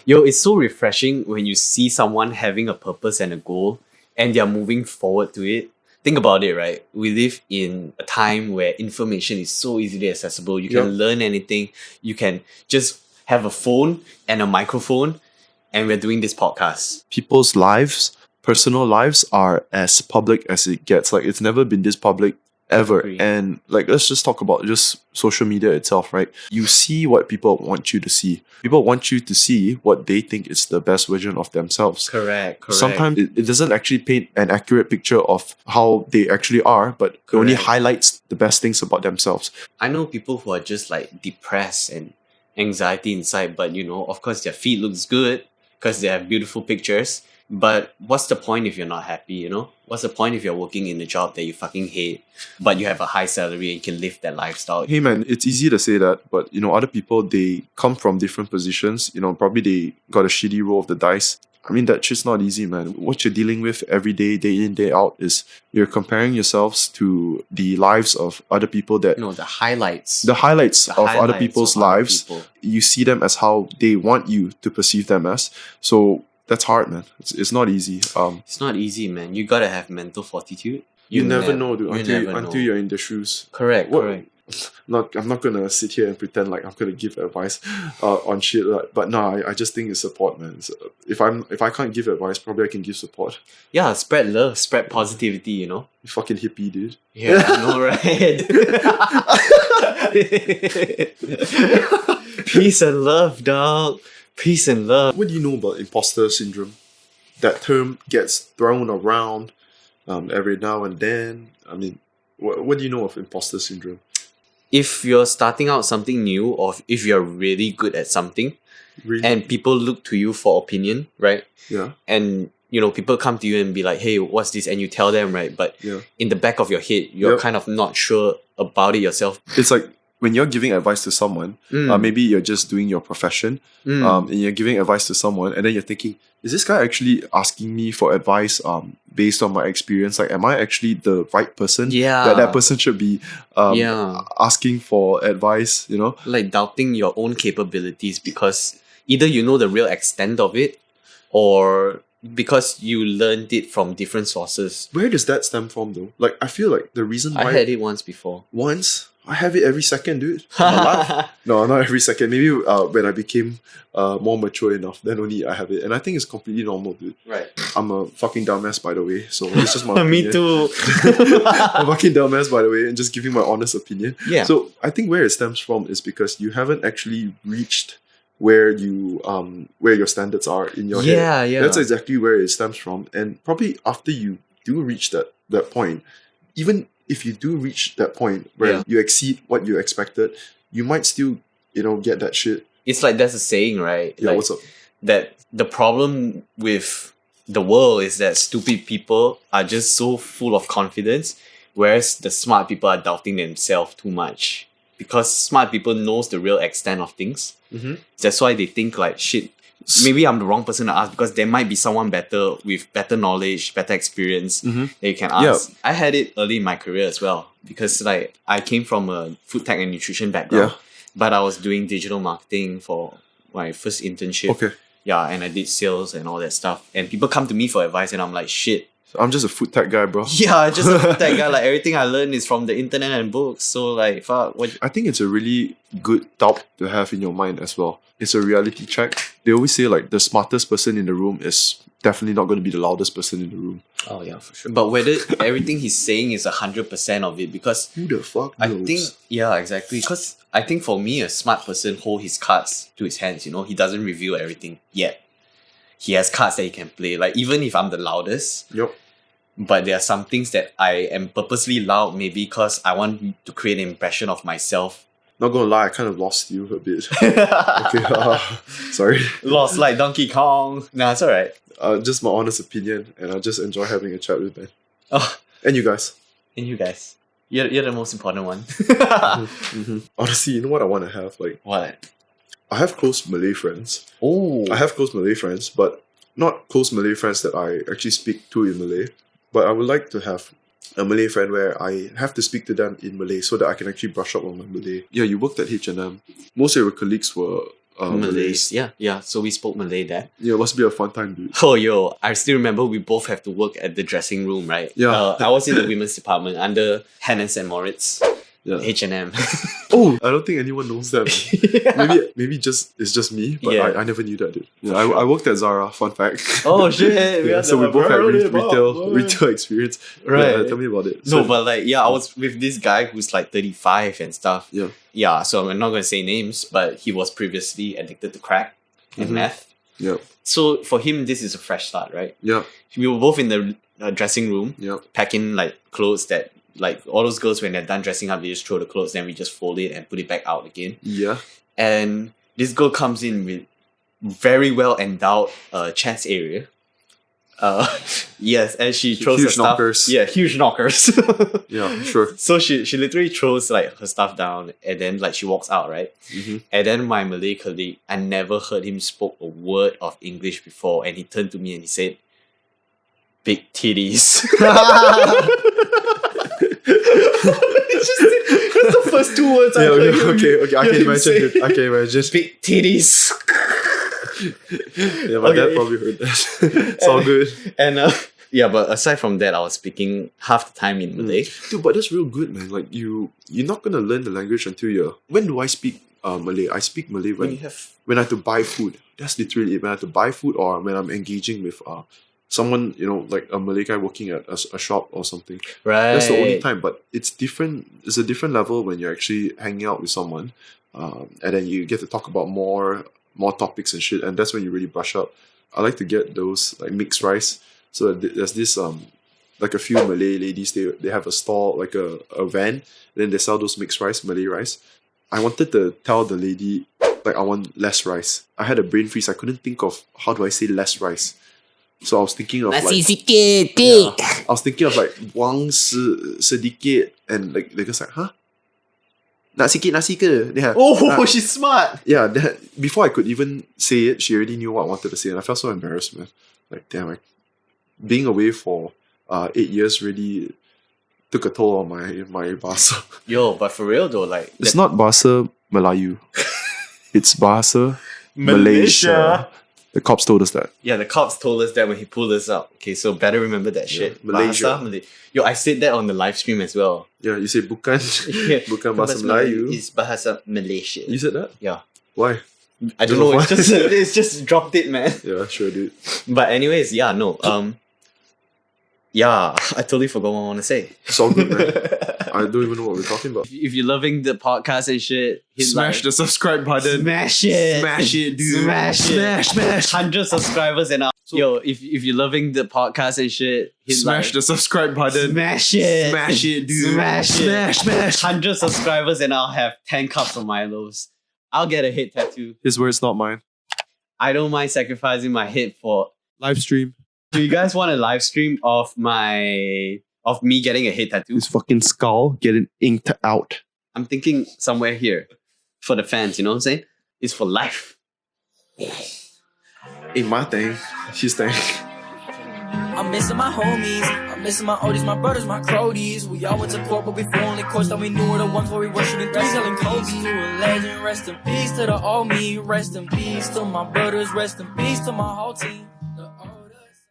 Yo, it's so refreshing when you see someone having a purpose and a goal and they're moving forward to it. Think about it, right? We live in a time where information is so easily accessible. You can learn anything. You can just have a phone and a microphone, and we're doing this podcast. People's lives, personal lives, are as public as it gets. Like, it's never been this public ever. Agree. And like, let's just talk about just social media itself, right? You see what people want you to see. People want you to see what they think is the best version of themselves. Correct. Sometimes it doesn't actually paint an accurate picture of how they actually are, but it only highlights the best things about themselves. I know people who are just like depressed and anxiety inside, but of course their feed looks good because they have beautiful pictures. But what's the point if you're not happy, What's the point if you're working in a job that you fucking hate, but you have a high salary and you can live that lifestyle? Hey man, it's easy to say that, but other people, they come from different positions. Probably they got a shitty roll of the dice. I mean, that shit's not easy, man. What you're dealing with every day, day in, day out, is you're comparing yourselves to the lives of other people that... the highlights. The highlights of other people's lives. You see them as how they want you to perceive them as. So that's hard, man. It's not easy. It's not easy, man. You gotta have mental fortitude. You never know, dude, until you're in the shoes. Correct. I'm not gonna sit here and pretend like I'm gonna give advice on shit. But no, I just think it's support, man. So if I can't give advice, probably I can give support. Yeah, spread love, spread positivity. You fucking hippie, dude. Yeah, I know, right? Peace and love, dog. Peace and love. What do you know about imposter syndrome? That term gets thrown around every now and then. I mean, what do you know of imposter syndrome? If you're starting out something new, or if you're really good at something, and people look to you for opinion, right? Yeah. And people come to you and be like, hey, what's this? And you tell them, right? But in the back of your head, you're kind of not sure about it yourself. It's like when you're giving advice to someone, maybe you're just doing your profession, and you're giving advice to someone, and then you're thinking, is this guy actually asking me for advice based on my experience? Like, am I actually the right person? Yeah. That person should be asking for advice, Like doubting your own capabilities because either you know the real extent of it, or because you learned it from different sources. Where does that stem from, though? Like, I feel like the reason why... I had it once before. Once? I have it every second, dude. No, not every second. Maybe when I became more mature enough, then only I have it. And I think it's completely normal, dude. Right. I'm a fucking dumbass, by the way. So it's just my opinion. Me too. I'm a fucking dumbass, by the way, and just giving my honest opinion. Yeah. So I think where it stems from is because you haven't actually reached where your standards are in your head. Yeah. That's exactly where it stems from. And probably after you do reach that point, even if you do reach that point where you exceed what you expected, you might still, get that shit. It's like there's a saying, right? Yeah, like, what's up? That the problem with the world is that stupid people are just so full of confidence, whereas the smart people are doubting themselves too much. Because smart people knows the real extent of things. Mm-hmm. That's why they think like, shit, maybe I'm the wrong person to ask because there might be someone better with better knowledge, better experience that you can ask. Yeah. I had it early in my career as well because like I came from a food tech and nutrition background, but I was doing digital marketing for my first internship. Okay. Yeah, and I did sales and all that stuff. And people come to me for advice and I'm like, shit. I'm just a food tech guy, bro. Yeah, just a food tech guy. Like everything I learned is from the internet and books. So like, fuck. I think it's a really good doubt to have in your mind as well. It's a reality check. They always say like the smartest person in the room is definitely not going to be the loudest person in the room. Oh yeah, for sure. But whether everything he's saying is 100% of it, because who the fuck knows? I think exactly. Because I think for me, a smart person hold his cards to his hands. He doesn't reveal everything yet. He has cards that he can play. Like even if I'm the loudest. Yep. But there are some things that I am purposely loud, maybe because I want to create an impression of myself. Not gonna lie, I kind of lost you a bit. Okay, sorry. Lost like Donkey Kong. Nah, it's alright. Just my honest opinion, and I just enjoy having a chat with Ben. Oh. And you guys. You're the most important one. Honestly, you know what I want to have? Like, what? I have close Malay friends. Oh. I have close Malay friends, but not close Malay friends that I actually speak to in Malay. But I would like to have a Malay friend where I have to speak to them in Malay so that I can actually brush up on my Malay. Yeah, you worked at H&M. Most of your colleagues were Malays. Yeah. So we spoke Malay there. Yeah, it must be a fun time, dude. Oh, yo, I still remember we both have to work at the dressing room, right? Yeah. I was in the women's department under Hannah and Moritz, Yeah. H&M. Oh, I don't think anyone knows that. Man. Maybe it's just me, but Yeah. I never knew that, dude. Yeah, I worked at Zara. Fun fact. Oh shit! Yeah, so we both had retail experience. Right. Yeah, tell me about it. No, So, but like, yeah, I was with this guy who's like 35 and stuff. yeah. Yeah, so I'm not gonna say names, but he was previously addicted to crack and meth. Yeah. So for him, this is a fresh start, right? Yeah. We were both in the dressing room, Yeah. packing like clothes that, like, all those girls when they're done dressing up, they just throw the clothes, then we just fold it and put it back out again. Yeah. And this girl comes in with very well endowed chest area. Yes, and she throws Huge her stuff. knockers. Yeah, huge knockers. Yeah, sure. So she literally throws like her stuff down and then like she walks out, right? Mm-hmm. And then my Malay colleague, I never heard him spoke a word of English before, and he turned to me and he said, "Big titties." That's the first two words I heard. Okay. I can imagine it. I can imagine. Big titties. Yeah, my dad probably heard that. It's all good. And yeah, but aside from that, I was speaking half the time in Malay. Dude, but that's real good, man. Like you're not gonna learn the language until you're. When do I speak Malay? I speak Malay When you when have I have to buy food. That's literally it. When I have to buy food or when I'm engaging with someone, like a Malay guy working at a shop or something. right. That's the only time. But it's different. It's a different level when you're actually hanging out with someone, and then you get to talk about more topics and shit. And that's when you really brush up. I like to get those like mixed rice. So there's this like a few Malay ladies. They have a stall, like a van. And then they sell those mixed rice, Malay rice. I wanted to tell the lady like I want less rice. I had a brain freeze. I couldn't think of how do I say less rice. So I was thinking of Nasi like sikit. I was thinking of like buang sedikit, and like they just like, huh? Nak sikit nasi ke? Yeah. Oh, she's smart. Yeah, before I could even say it, she already knew what I wanted to say, and I felt so embarrassed, man. Like, damn, being away for 8 years really took a toll on my bahasa. Yo, but for real though, like It's not bahasa Melayu. It's bahasa Malaysia. The cops told us that. Yeah, the cops told us that when he pulled us up. Okay, so better remember that shit. Malaysia. Yo, I said that on the live stream as well. Yeah, you say bukan bukan bahasa Melayu. It's bahasa Malaysia. You said that? Yeah. Why? I don't know. It's just dropped it, man. Yeah, sure, dude. But anyways, yeah, no. Yeah, I totally forgot what I want to say. It's all good, man. I don't even know what we're talking about. If you're loving the podcast and shit, hit Smash like. the subscribe button. Smash it. Smash it, dude. Smash it. Smash. 100 subscribers and up. Yo, if you're loving the podcast and shit, hit Smash like. the subscribe button. Smash it. Smash it, dude. Smash it. Smash. 100 subscribers and I'll have 10 cups of Milos. I'll get a hit tattoo. His words, not mine. I don't mind sacrificing my hit for. Live stream. Do you guys want a live stream of me getting a hit tattoo? His fucking skull getting inked out. I'm thinking somewhere here for the fans, you know what I'm saying? It's for life. Ain't my thing. His thing. I'm missing my homies, I'm missing my oldies, my brothers, my cronies. We all went to court, but before only courts that we knew were the ones where we were shooting three, selling Kobe. To a legend, rest in peace to the old me, rest in peace to my brothers, rest in peace to my whole team.